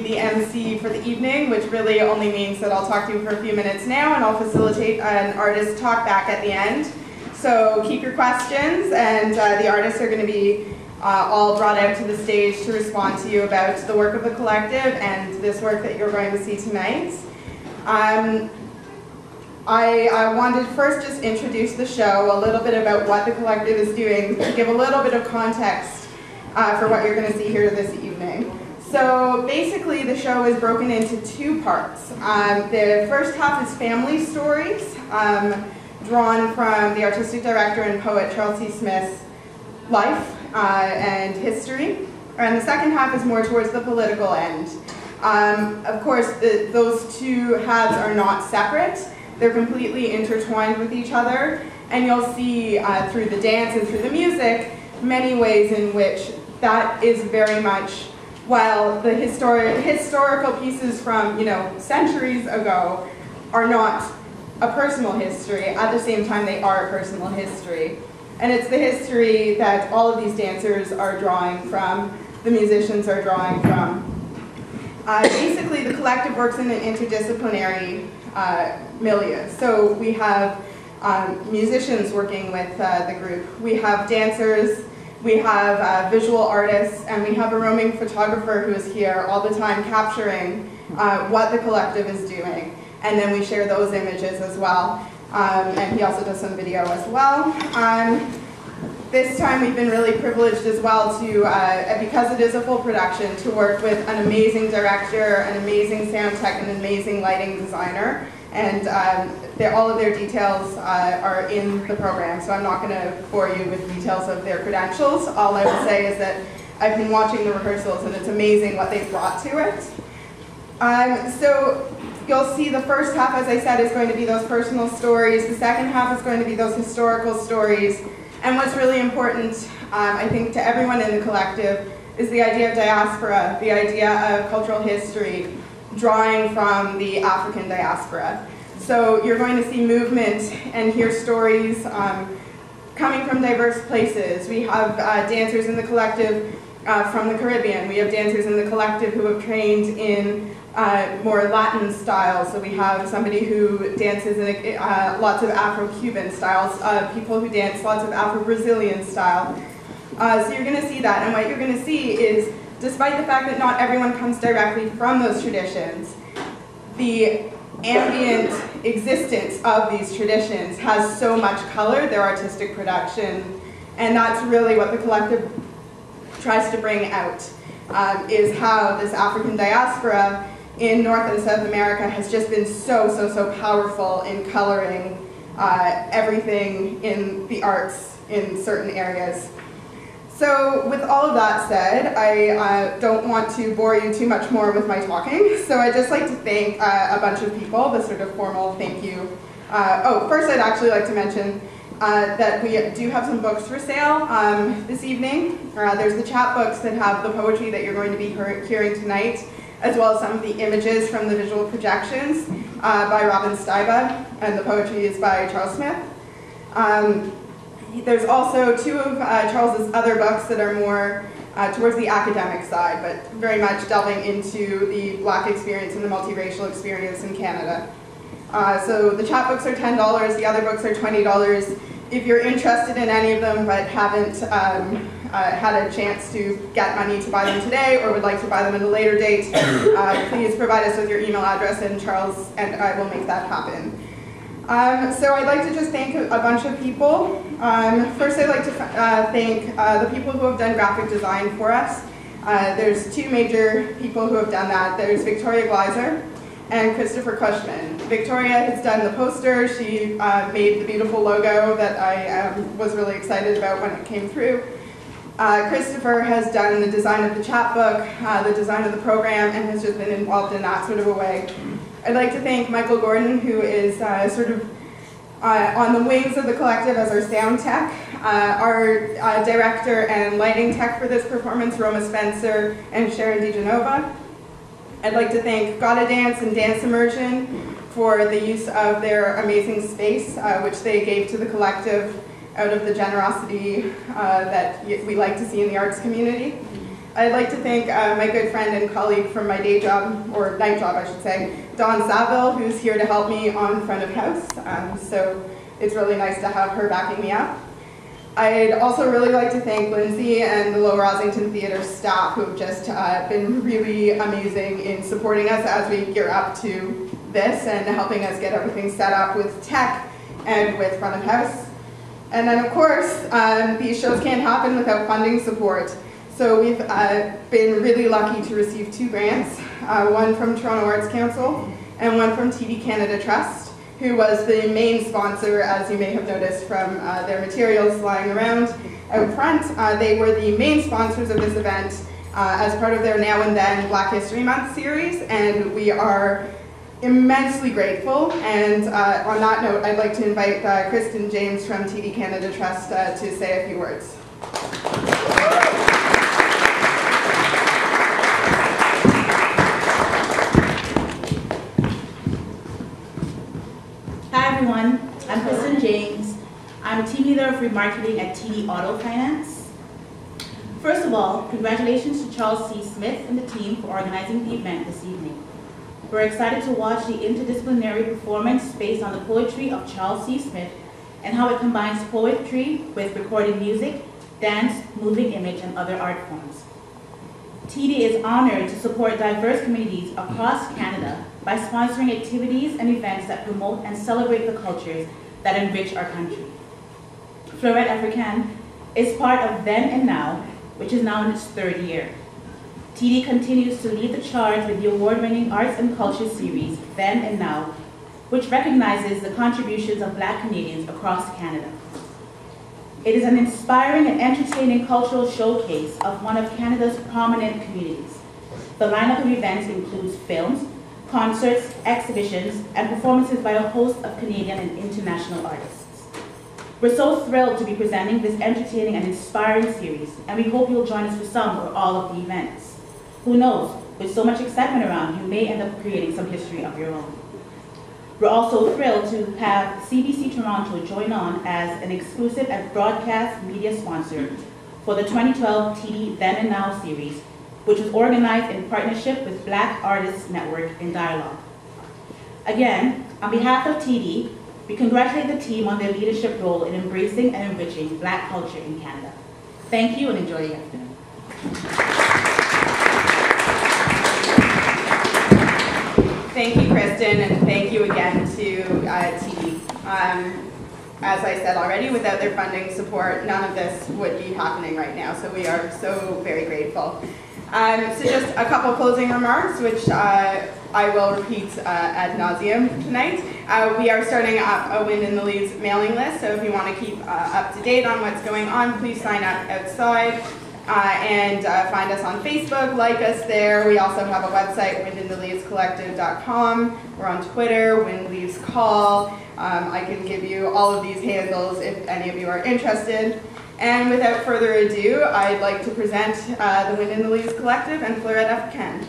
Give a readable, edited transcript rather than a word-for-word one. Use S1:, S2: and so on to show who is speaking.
S1: the MC for the evening, which really only means that I'll talk to you for a few minutes now and I'll facilitate an artist talk back at the end. So keep your questions, and the artists are going to be all brought out to the stage to respond to you about the work of the collective and this work that you're going to see tonight. I wanted to first just introduce the show, a little bit about what the collective is doing, to give a little bit of context for what you're going to see here this evening. So basically the show is broken into two parts. The first half is family stories, drawn from the artistic director and poet Charles C. Smith's life and history. And the second half is more towards the political end. Of course, those two halves are not separate. They're completely intertwined with each other, and you'll see through the dance and through the music many ways in which that is very much, while the historical pieces from centuries ago are not a personal history, at the same time they are a personal history. And it's the history that all of these dancers are drawing from, the musicians are drawing from. Basically, the collective works in an interdisciplinary milieu. So we have musicians working with the group, we have dancers, we have visual artists, and we have a roaming photographer who is here all the time capturing what the collective is doing. And then we share those images as well. And he also does some video as well. This time we've been really privileged as well to, because it is a full production, to work with an amazing director, an amazing sound tech, and an amazing lighting designer. And all of their details are in the program, so I'm not going to bore you with details of their credentials. All I will say is that I've been watching the rehearsals and it's amazing what they've brought to it. So you'll see the first half, as I said, is going to be those personal stories. The second half is going to be those historical stories. And what's really important, I think, to everyone in the collective is the idea of diaspora, the idea of cultural history, drawing from the African diaspora. So you're going to see movement and hear stories coming from diverse places. We have dancers in the collective from the Caribbean. We have dancers in the collective who have trained in more Latin styles. So we have somebody who dances in lots of Afro-Cuban styles, people who dance lots of Afro-Brazilian style. So you're going to see that, and what you're going to see is, despite the fact that not everyone comes directly from those traditions, the ambient existence of these traditions has so much color, their artistic production, and that's really what the collective tries to bring out, is how this African diaspora in North and South America has just been so powerful in coloring everything in the arts in certain areas. So with all of that said, I don't want to bore you too much more with my talking, so I'd just like to thank a bunch of people, the sort of formal thank you. First I'd actually like to mention that we do have some books for sale this evening. There's the chapbooks that have the poetry that you're going to be hearing tonight, as well as some of the images from the visual projections by Robin Steiba, and the poetry is by Charles Smith. There's also two of Charles's other books that are more towards the academic side, but very much delving into the Black experience and the multiracial experience in Canada. So the chapbooks are $10, the other books are $20. If you're interested in any of them but haven't had a chance to get money to buy them today, or would like to buy them at a later date, please provide us with your email address, and Charles and I will make that happen. So I'd like to just thank a bunch of people. First I'd like to thank the people who have done graphic design for us. There's two major people who have done that. There's Victoria Gleiser and Christopher Cushman. Victoria has done the poster. She made the beautiful logo that I was really excited about when it came through. Christopher has done the design of the chapbook, the design of the program, and has just been involved in that sort of a way. I'd like to thank Michael Gordon, who is sort of on the wings of the collective as our sound tech, our director and lighting tech for this performance, Roma Spencer and Sharon DiGenova. I'd like to thank Gotta Dance and Dance Immersion for the use of their amazing space, which they gave to the collective out of the generosity that we like to see in the arts community. I'd like to thank my good friend and colleague from my day job, or night job I should say, Dawn Saville, who's here to help me on front of house. So it's really nice to have her backing me up. I'd also really like to thank Lindsay and the Lower Ossington Theatre staff who have just been really amazing in supporting us as we gear up to this and helping us get everything set up with tech and with front of house. And then of course, these shows can't happen without funding support. So we've been really lucky to receive 2 grants, one from Toronto Arts Council and one from TD Canada Trust, who was the main sponsor, as you may have noticed from their materials lying around out front. They were the main sponsors of this event as part of their Now and Then Black History Month series, and we are immensely grateful. And on that note, I'd like to invite Kristen James from TD Canada Trust to say a few words.
S2: Hi everyone, I'm Kristen James. I'm a team leader of remarketing at TD Auto Finance. First of all, congratulations to Charles C. Smith and the team for organizing the event this evening. We're excited to watch the interdisciplinary performance based on the poetry of Charles C. Smith and how it combines poetry with recorded music, dance, moving image, and other art forms. TD is honored to support diverse communities across Canada by sponsoring activities and events that promote and celebrate the cultures that enrich our country. Fleurette P1 is part of Then and Now, which is now in its 3rd year. TD continues to lead the charge with the award-winning Arts and Culture series, Then and Now, which recognizes the contributions of Black Canadians across Canada. It is an inspiring and entertaining cultural showcase of one of Canada's prominent communities. The lineup of events includes films, concerts, exhibitions, and performances by a host of Canadian and international artists. We're so thrilled to be presenting this entertaining and inspiring series, and we hope you'll join us for some or all of the events. Who knows, with so much excitement around, you may end up creating some history of your own. We're also thrilled to have CBC Toronto join on as an exclusive and broadcast media sponsor for the 2012 TD Then and Now series, which was organized in partnership with Black Artists Network in Dialogue. Again, on behalf of TD, we congratulate the team on their leadership role in embracing and enriching Black culture in Canada. Thank you and enjoy the afternoon.
S1: Thank you, Kristen, and thank you again to TD. As I said already, without their funding support, none of this would be happening right now, so we are so very grateful. So just a couple closing remarks, which I will repeat ad nauseum tonight. We are starting up a Wind in the Leaves mailing list, so if you want to keep up to date on what's going on, please sign up outside. And find us on Facebook, like us there. We also have a website, windintheleavescollective.com. We're on Twitter, WindLeavesCall. I can give you all of these handles if any of you are interested. And without further ado, I'd like to present the Wind in the Leaves Collective and Fleurette P1.